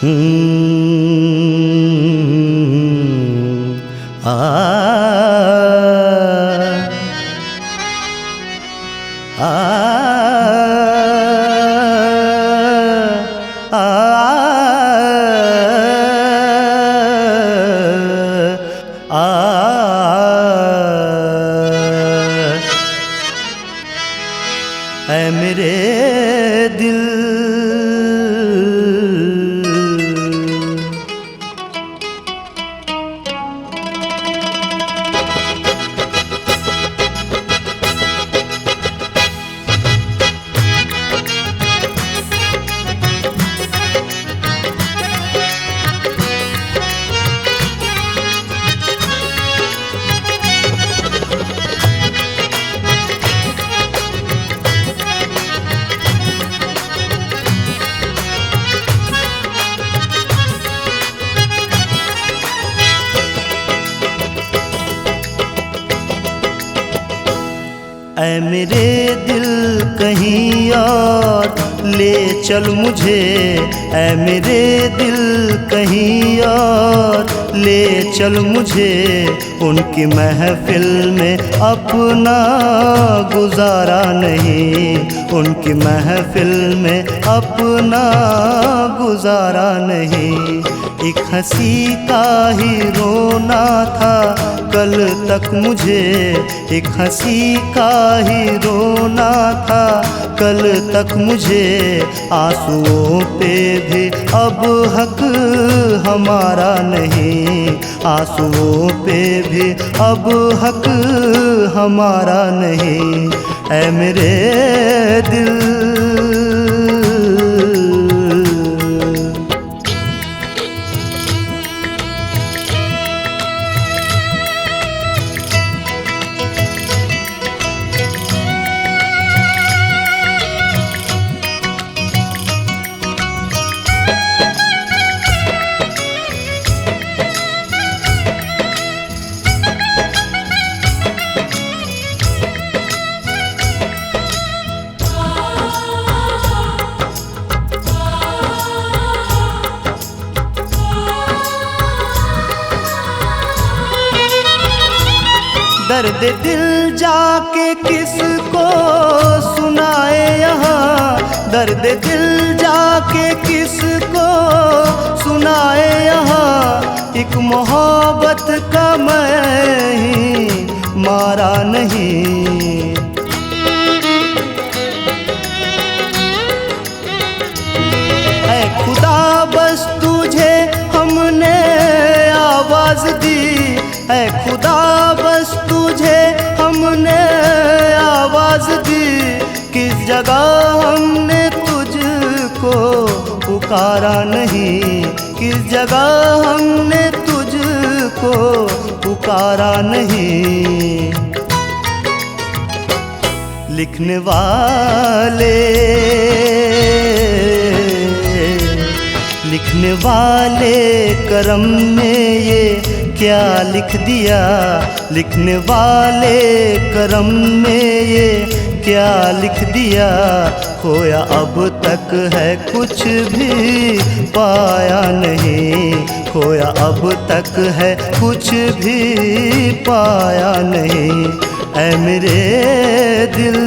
ऐ मेरे दिल ऐ मेरे दिल कहीं और ले चल मुझे, ऐ मेरे दिल कहीं और ले चल मुझे। उनकी महफिल में अपना गुजारा नहीं, उनकी महफिल में अपना गुजारा नहीं। एक हंसी का ही रोना था कल तक मुझे, एक हंसी का ही रोना था कल तक मुझे। आंसुओं पे भी अब हक हमारा नहीं, आंसुओं पे भी अब हक हमारा नहीं। ऐ मेरे दिल दर्द दिल जाके किसको सुनाए यहाँ, दर्द दिल जाके किसको सुनाए यहाँ। एक मोहब्बत का मैं ही मारा नहीं, ऐ खुदा बस तुझे हमने आवाज दी, ऐ खुदा बस तुझे हमने आवाज दी। किस जगह हमने तुझको पुकारा नहीं, किस जगह हमने तुझको पुकारा नहीं। लिखने वाले लिखने वाले करम में ये क्या लिख दिया, लिखने वाले करम में ये क्या लिख दिया। खोया अब तक है कुछ भी पाया नहीं, खोया अब तक है कुछ भी पाया नहीं। ऐ मेरे दिल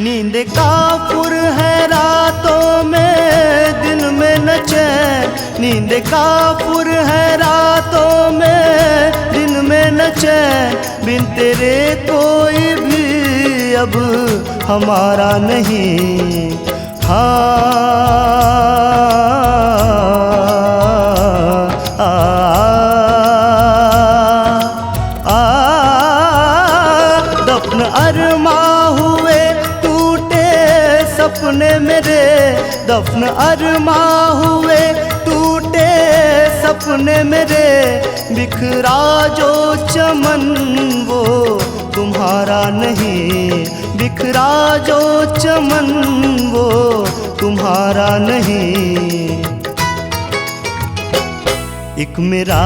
नींद काफुर है रातों में दिन में न चैन, नींद काफुर है रातों में दिन में न चैन। बिन तेरे कोई भी अब हमारा नहीं। दफन अरमा हुए सपने मेरे, दफन अरमा हुए टूटे सपने सपने मेरे बिखरा जो चमन वो तुम्हारा नहीं, बिखरा जो चमन वो तुम्हारा नहीं। एक मेरा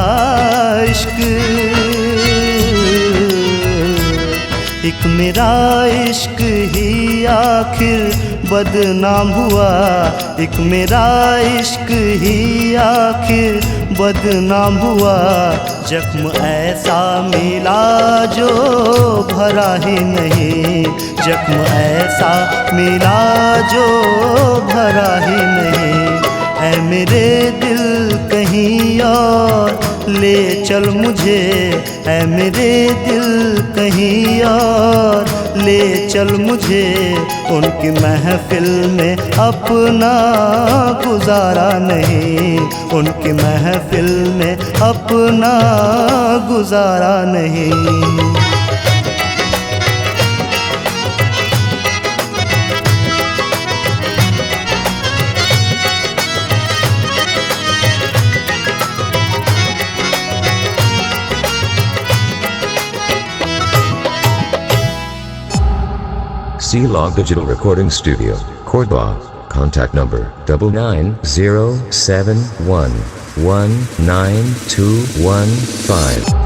इश्क, एक मेरा इश्क ही आखिर बदनाम हुआ, एक मेरा इश्क ही आखिर बदनाम हुआ। जख्म ऐसा मिला जो भरा ही नहीं, जख्म ऐसा मिला जो भरा ही नहीं। ऐ मेरे दिल कहीं और ले चल मुझे, ऐ मेरे दिल कहीं और ले चल मुझे। उनकी महफिल में अपना गुजारा नहीं, उनकी महफिल में अपना गुजारा नहीं। C-Log Digital Recording Studio, Cordoba. Contact number 9907119215.